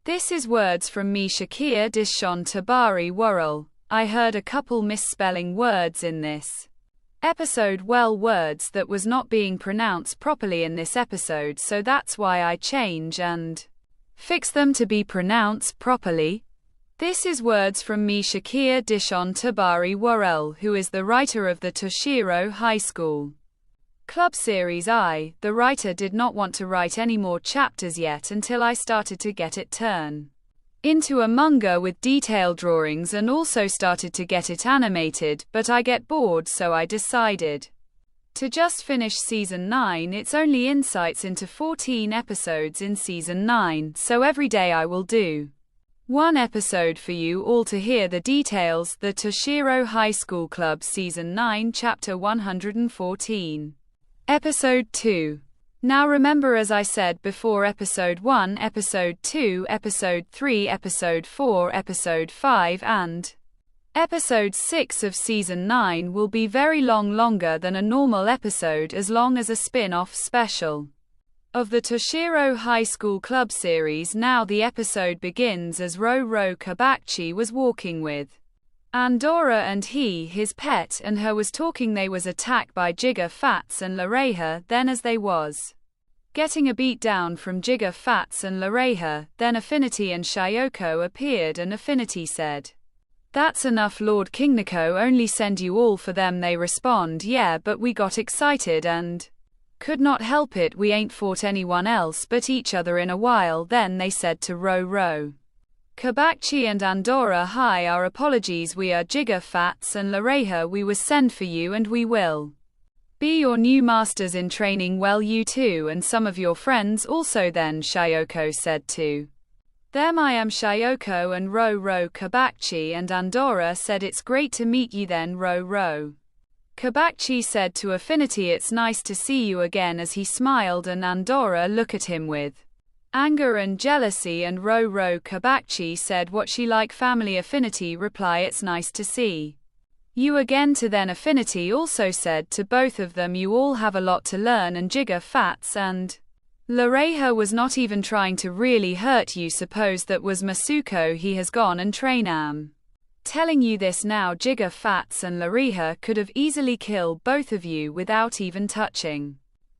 This is words from me Shakir Dishon Tabari Worrell. I heard a couple misspelling words in this episode, well, words that was not being pronounced properly in this episode, so that's why I change and fix them to be pronounced properly. This is words from me Shakir Dishon Tabari Worrell, who is the writer of the Toshiro High School Club Series I. The writer did not want to write any more chapters yet until I started to get it turn into a manga with detailed drawings and also started to get it animated, but I get bored, so I decided to just finish season 9. It's only insights into 14 episodes in season 9, so every day I will do one episode for you all to hear the details. The Toshiro High School Club Season 9 Chapter 114 Episode 2. Now remember, as I said before, Episode 1, Episode 2, Episode 3, Episode 4, Episode 5 and Episode 6 of Season 9 will be very longer than a normal episode, as long as a spin-off special of the Toshiro High School Club series. Now the episode begins as Ro Kabachi was walking with Andorra and his pet, and her was talking. They was attacked by Jigga Fats and Lareha. Then as they was getting a beat down from Jigga Fats and Lareha, then Affinity and Shayoko appeared, and Affinity said, "That's enough, Lord Kingniko only send you all for them." They respond, "Yeah, but we got excited and could not help it. We ain't fought anyone else but each other in a while." Then they said to Ro Kabachi and Andorra, "Hi, our apologies. We are Jigga Fats and Lareha. We was send for you and we will be your new masters in training. Well, you too and some of your friends also." Then Shayoko said to them, "I am Shayoko," and Ro Kabachi and Andorra said, "It's great to meet you." Then Ro Kabachi said to Affinity, "It's nice to see you again," as he smiled, and Andorra looked at him with anger and jealousy, and Ro Kabachi said, "What she like family?" Affinity reply, "It's nice to see you again too." Then Affinity also said to both of them, "You all have a lot to learn," and Jigga Fats and Lareha was not even trying to really hurt you. Suppose that was Masuko. He has gone and train. Telling you this now. Jigga Fats and Lareha could have easily killed both of you without even touching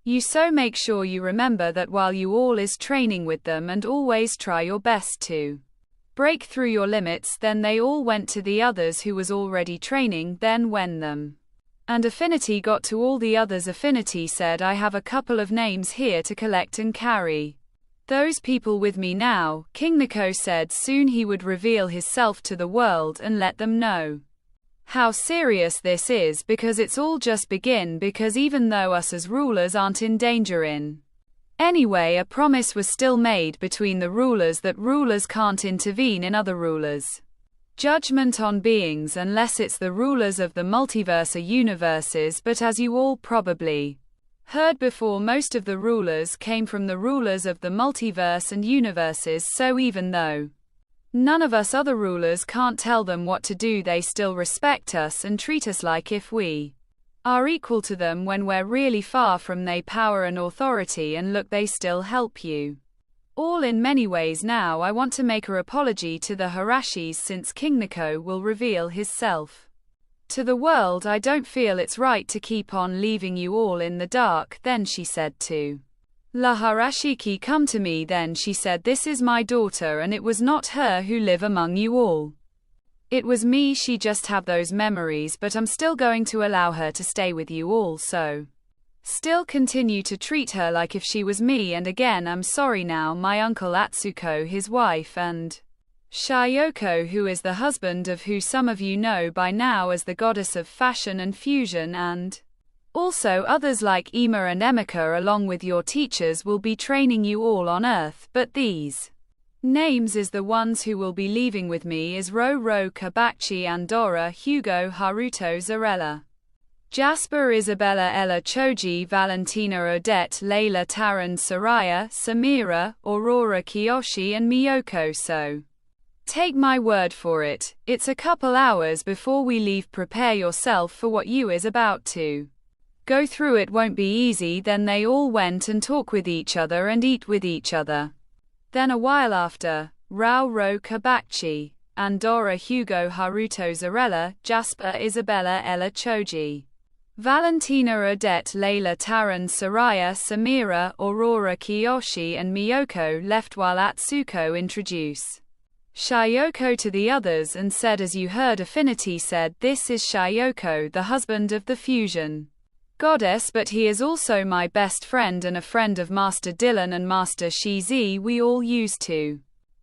you, so make sure you remember that while you all is training with them, and always try your best to break through your limits." Then they all went to the others who was already training. Then when them and Affinity got to all the others, Affinity said, "I have a couple of names here to collect and carry those people with me now." Kingniko said soon he would reveal himself to the world and let them know how serious this is, because it's all just begin, because even though us as rulers aren't in danger in any way, a promise was still made between the rulers that rulers can't intervene in other rulers' judgment on beings unless it's the rulers of the multiverse or universes. But as you all probably heard before, most of the rulers came from the rulers of the multiverse and universes, so even though none of us other rulers can't tell them what to do, they still respect us and treat us like if we are equal to them, when we're really far from their power and authority. And look, they still help you all in many ways. Now I want to make an apology to the Hirashis, since Kingniko will reveal himself to the world. I don't feel it's right to keep on leaving you all in the dark." Then she said to La Hirashiki, "Come to me." Then she said, "This is my daughter, and it was not her who live among you all. It was me. She just have those memories, but I'm still going to allow her to stay with you all, so still continue to treat her like if she was me. And again, I'm sorry." Now my uncle Atsuko, his wife, and Shayoko, who is the husband of who some of you know by now as the goddess of fashion and fusion, and also others like Ima and Emika, along with your teachers, will be training you all on Earth. But these names is the ones who will be leaving with me is Ro Kabachi, Andorra, Hugo, Haruto, Zarella, Jasper, Isabella, Ella, Choji, Valentina, Odette, Layla, Taran, Soraya, Samira, Aurora, Kiyoshi and Miyoko. So take my word for it, it's a couple hours before we leave. Prepare yourself for what you is about to go through. It won't be easy." Then they all went and talk with each other and eat with each other. Then a while after, Rauro Kabachi, Andorra Hugo Haruto Zarella, Jasper Isabella Ella Choji, Valentina Odette Layla Taran Soraya Samira Aurora Kiyoshi and Miyoko left while Atsuko introduced Shayoko to the others and said, as you heard, Affinity said, this is Shayoko, the husband of the fusion goddess, but he is also my best friend and a friend of Master Dylan and Master Shizi. We all used to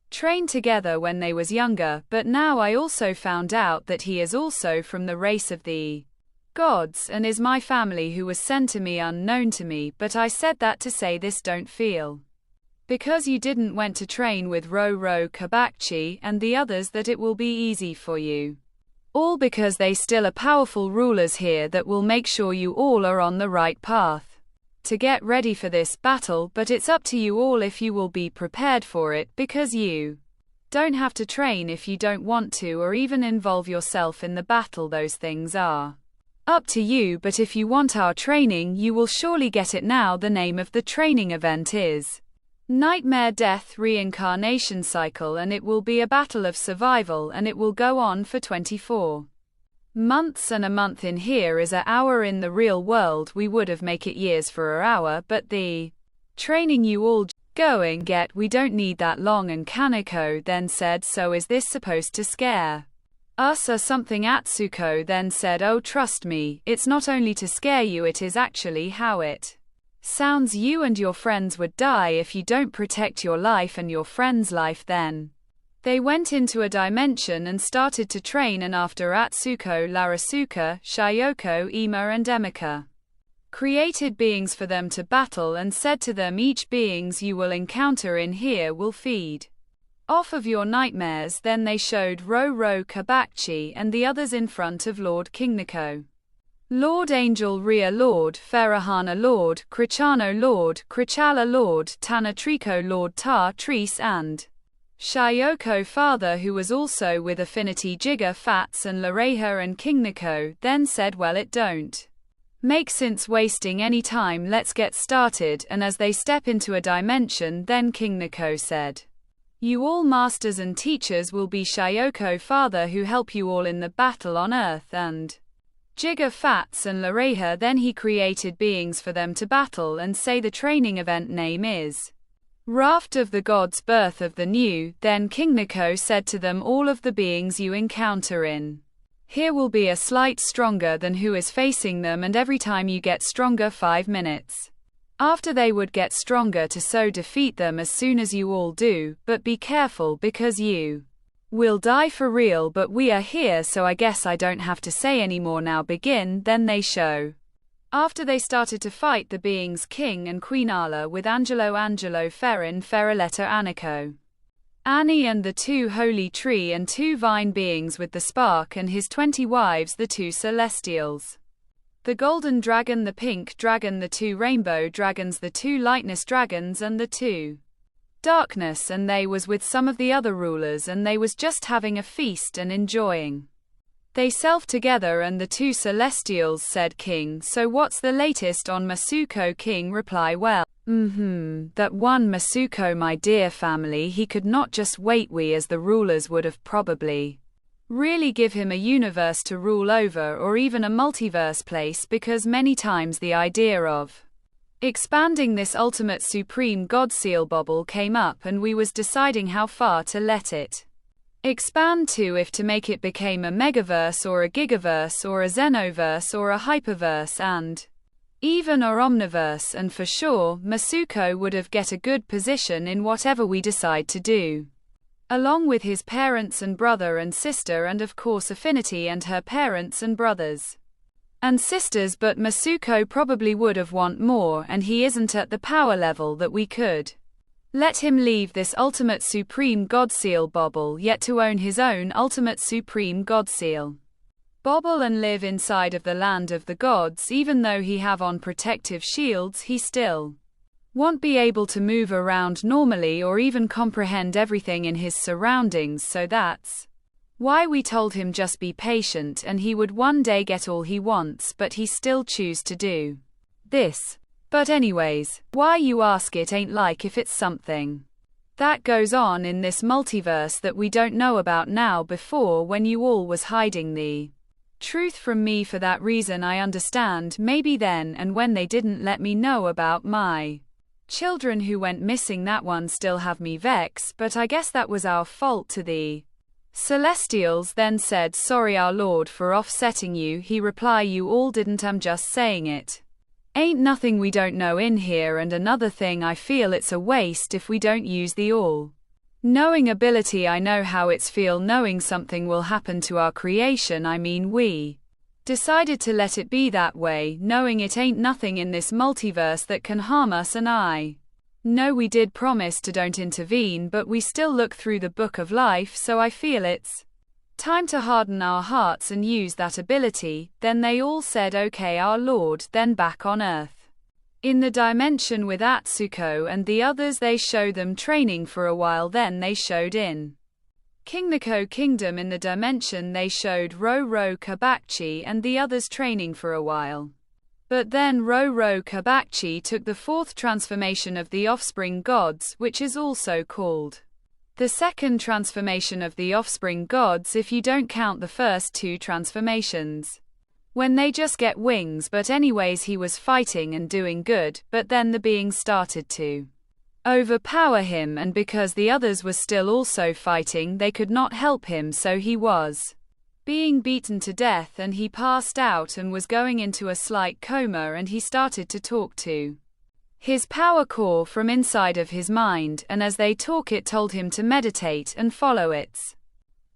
train together when they was younger, but now I also found out that he is also from the race of the gods and is my family who was sent to me unknown to me, but I said that to say this, don't feel because you didn't went to train with Roro Kabachi and the others that it will be easy for you. All because they still are powerful rulers here that will make sure you all are on the right path to get ready for this battle, but it's up to you all if you will be prepared for it, because you don't have to train if you don't want to or even involve yourself in the battle. Those things are up to you, but if you want our training you will surely get it now. The name of the training event is Nightmare Death Reincarnation Cycle, and it will be a battle of survival, and it will go on for 24 months, and a month in here is an hour in the real world. We would have make it years for an hour, but the training you all going get, we don't need that long. And Kaneko then said, so is this supposed to scare us or something? Atsuko then said, oh trust me, it's not only to scare you, it is actually how it sounds. You and your friends would die if you don't protect your life and your friend's life. Then they went into a dimension and started to train, and after Atsuko, Larasuka, Shayoko, Ima and Emika created beings for them to battle and said to them, each beings you will encounter in here will feed off of your nightmares. Then they showed Roro Kabachi and the others in front of Lord Kingniko, Lord Angel Ria, Lord Ferahana, Lord Crichano, Lord Crichala, Lord Tanatrico, Lord Tar Treese and Shayoko father, who was also with Affinity Jigger Fats and Lareha. And Kingniko then said, well, it don't make sense wasting any time, let's get started. And as they step into a dimension, then Kingniko said, you all masters and teachers will be Shayoko father who help you all in the battle on Earth. And Jigger Fats and Lareha, then he created beings for them to battle and say the training event name is Raft of the Gods, Birth of the New. Then Kingniko said to them, all of the beings you encounter in here will be a slight stronger than who is facing them, and every time you get stronger 5 minutes after they would get stronger to so defeat them as soon as you all do, but be careful because you will die for real, but we are here, so I guess I don't have to say anymore. Now begin. Then they show after they started to fight the beings King and Queen Ala with Angelo Ferrin Ferroletta Aniko Annie and the 2 holy tree and 2 vine beings with the spark and his 20 wives, the 2 celestials, the golden dragon, the pink dragon, the 2 rainbow dragons, the 2 lightness dragons and the 2 darkness. And they was with some of the other rulers and they was just having a feast and enjoying they self together. And the 2 celestials said, King, so what's the latest on Masuko? King reply, well, that one Masuko, my dear family, he could not just wait. We as the rulers would have probably really give him a universe to rule over, or even a multiverse place, because many times the idea of expanding this ultimate supreme god seal bubble came up, and we was deciding how far to let it expand to, if to make it became a megaverse or a gigaverse or a xenoverse or a hyperverse and even a omniverse. And for sure Masuko would have get a good position in whatever we decide to do, along with his parents and brother and sister, and of course Affinity and her parents and brothers and sisters. But Masuko probably would have want more, and he isn't at the power level that we could let him leave this ultimate supreme god seal bubble yet to own his own ultimate supreme god seal bubble and live inside of the land of the gods. Even though he have on protective shields, he still won't be able to move around normally or even comprehend everything in his surroundings. So that's why we told him just be patient and he would one day get all he wants, but he still choose to do this. But anyways, why you ask? It ain't like if it's something that goes on in this multiverse that we don't know about now before when you all was hiding the truth from me. For that reason I understand maybe then and when they didn't let me know about my children who went missing. That one still have me vex, but I guess that was our fault. To the Celestials then said, sorry our lord for offsetting you. He reply, you all didn't, I'm just saying it. Ain't nothing we don't know in here, and another thing I feel it's a waste if we don't use the all knowing ability. I know how it's feel knowing something will happen to our creation. I mean we decided to let it be that way, knowing it ain't nothing in this multiverse that can harm us, and I know we did promise to don't intervene, but we still look through the book of life, so I feel it's time to harden our hearts and use that ability. Then they all said okay our lord. Then back on earth in the dimension with Atsuko and the others, they show them training for a while. Then they showed in Kingnako Kingdom in the dimension, they showed Roro Kabachi and the others training for a while. But then Roro Kabachi took the fourth transformation of the offspring gods, which is also called the second transformation of the offspring gods if you don't count the first two transformations, when they just get wings. But anyways, he was fighting and doing good, but then the beings started to overpower him, and because the others were still also fighting, they could not help him, so he was being beaten to death and he passed out and was going into a slight coma, and he started to talk to his power core from inside of his mind, and as they talk it told him to meditate and follow its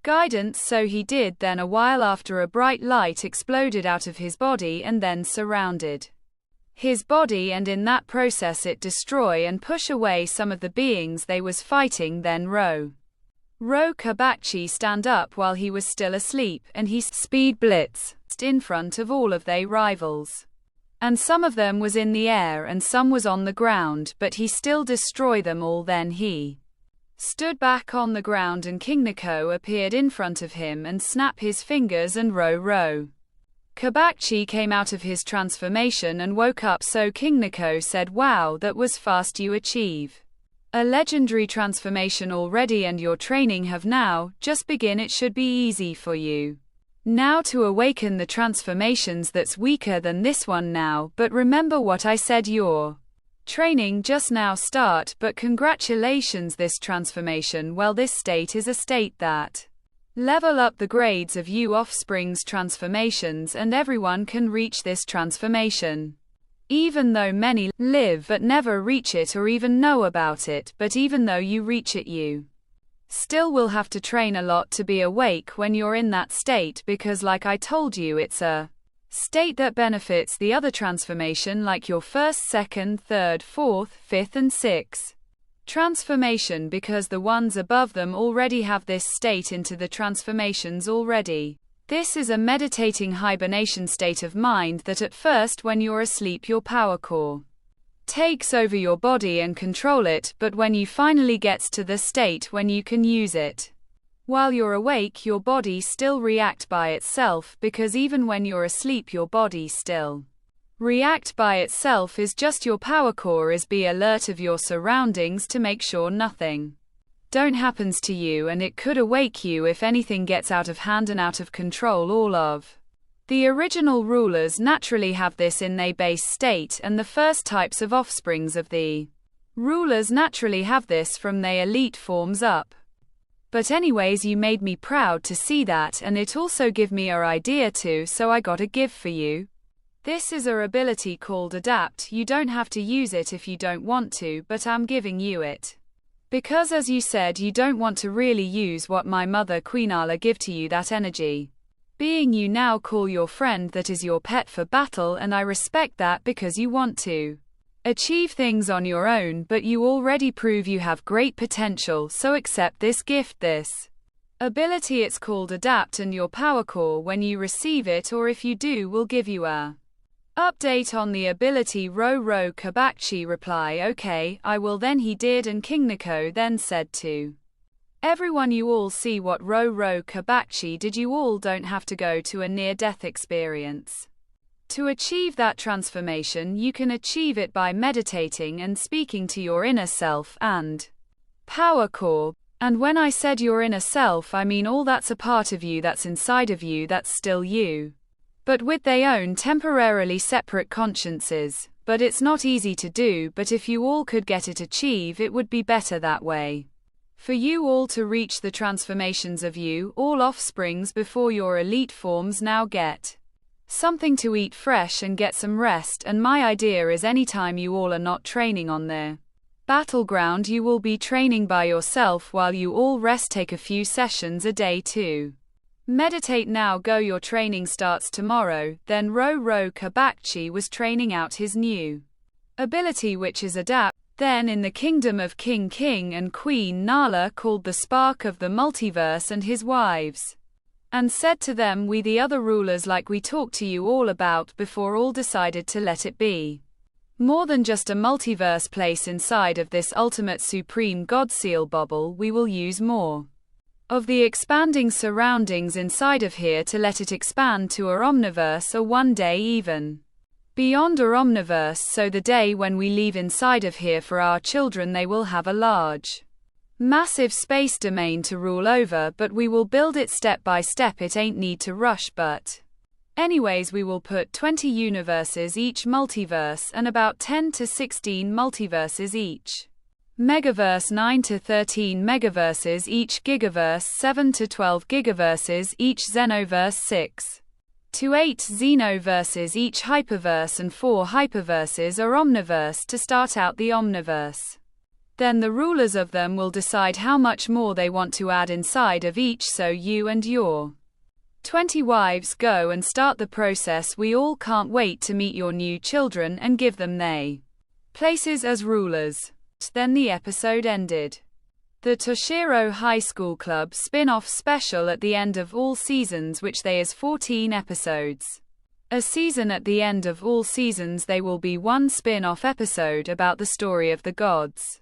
guidance, so he did. Then a while after, a bright light exploded out of his body and then surrounded his body, and in that process it destroy and push away some of the beings they was fighting. Then Ro Kabachi stand up while he was still asleep, and he speed blitzed in front of all of they rivals. And some of them was in the air and some was on the ground, but he still destroy them all. Then he stood back on the ground and Kingnako appeared in front of him and snapped his fingers, and Ro Kabachi came out of his transformation and woke up. So Kingnako said, wow, that was fast, you achieve a legendary transformation already and your training have now just begin. It should be easy for you now to awaken the transformations that's weaker than this one now, but remember what I said, your training just now start. But congratulations, this transformation, well, this state is a state that level up the grades of you offspring's transformations, and everyone can reach this transformation. Even though many live but never reach it or even know about it, but even though you reach it, you still will have to train a lot to be awake when you're in that state, because like I told you, it's a state that benefits the other transformation, like your first, second, third, fourth, fifth and sixth transformation, because the ones above them already have this state into the transformations already. This is a meditating hibernation state of mind that at first when you're asleep your power core takes over your body and control it, but when you finally gets to the state when you can use it while you're awake, your body still react by itself, because even when you're asleep your body still react by itself. Is just your power core is be alert of your surroundings to make sure nothing don't happens to you, and it could awake you if anything gets out of hand and out of control. All of the original rulers naturally have this in their base state, and the first types of offsprings of the rulers naturally have this from their elite forms up. But anyways, you made me proud to see that, and it also give me a idea too, so I got a give for you. This is a ability called Adapt. You don't have to use it if you don't want to, but I'm giving you it because, as you said, you don't want to really use what my mother Queenala give to you, that energy. Being you now call your friend that is your pet for battle, and I respect that because you want to achieve things on your own, but you already prove you have great potential, so accept this gift, this ability. It's called Adapt, and your power core, when you receive it or if you do, will give you a update on the ability. Roro Kabachi reply, okay, I will. Then he did, and Kingnako then said to everyone, you all see what Roro Kabachi did. You all don't have to go to a near-death experience to achieve that transformation. You can achieve it by meditating and speaking to your inner self, and power core. And when I said your inner self, I mean all that's a part of you that's inside of you that's still you, but with their own temporarily separate consciences. But it's not easy to do, but if you all could get it achieve, it would be better that way. For you all to reach the transformations of you, all offsprings before your elite forms now get something to eat fresh and get some rest, and my idea is anytime you all are not training on their battleground, you will be training by yourself while you all rest. Take a few sessions a day to meditate. Now go, your training starts tomorrow. Then Ro Kabakchi was training out his new ability, which is adapt. Then in the kingdom of King and Queen Nala called the spark of the multiverse and his wives, and said to them, we the other rulers, like we talked to you all about before, all decided to let it be more than just a multiverse place inside of this ultimate supreme God seal bubble. We will use more of the expanding surroundings inside of here to let it expand to a omniverse, or one day even beyond a omniverse, so the day when we leave inside of here for our children, they will have a large, massive space domain to rule over, but we will build it step by step. It ain't need to rush, but anyways, we will put 20 universes each multiverse, and about 10 to 16 multiverses each megaverse, 9 to 13 megaverses each gigaverse, 7 to 12 gigaverses each xenoverse, 6 to 8 xenoverses each hyperverse, and 4 hyperverses are omniverse to start out the omniverse. Then the rulers of them will decide how much more they want to add inside of each, so you and your 20 wives go and start the process. We all can't wait to meet your new children and give them their places as rulers. Then the episode ended. The Toshiro High School Club spin-off special at the end of all seasons, which they is 14 episodes a season. At the end of all seasons, they will be one spin-off episode about the story of the gods.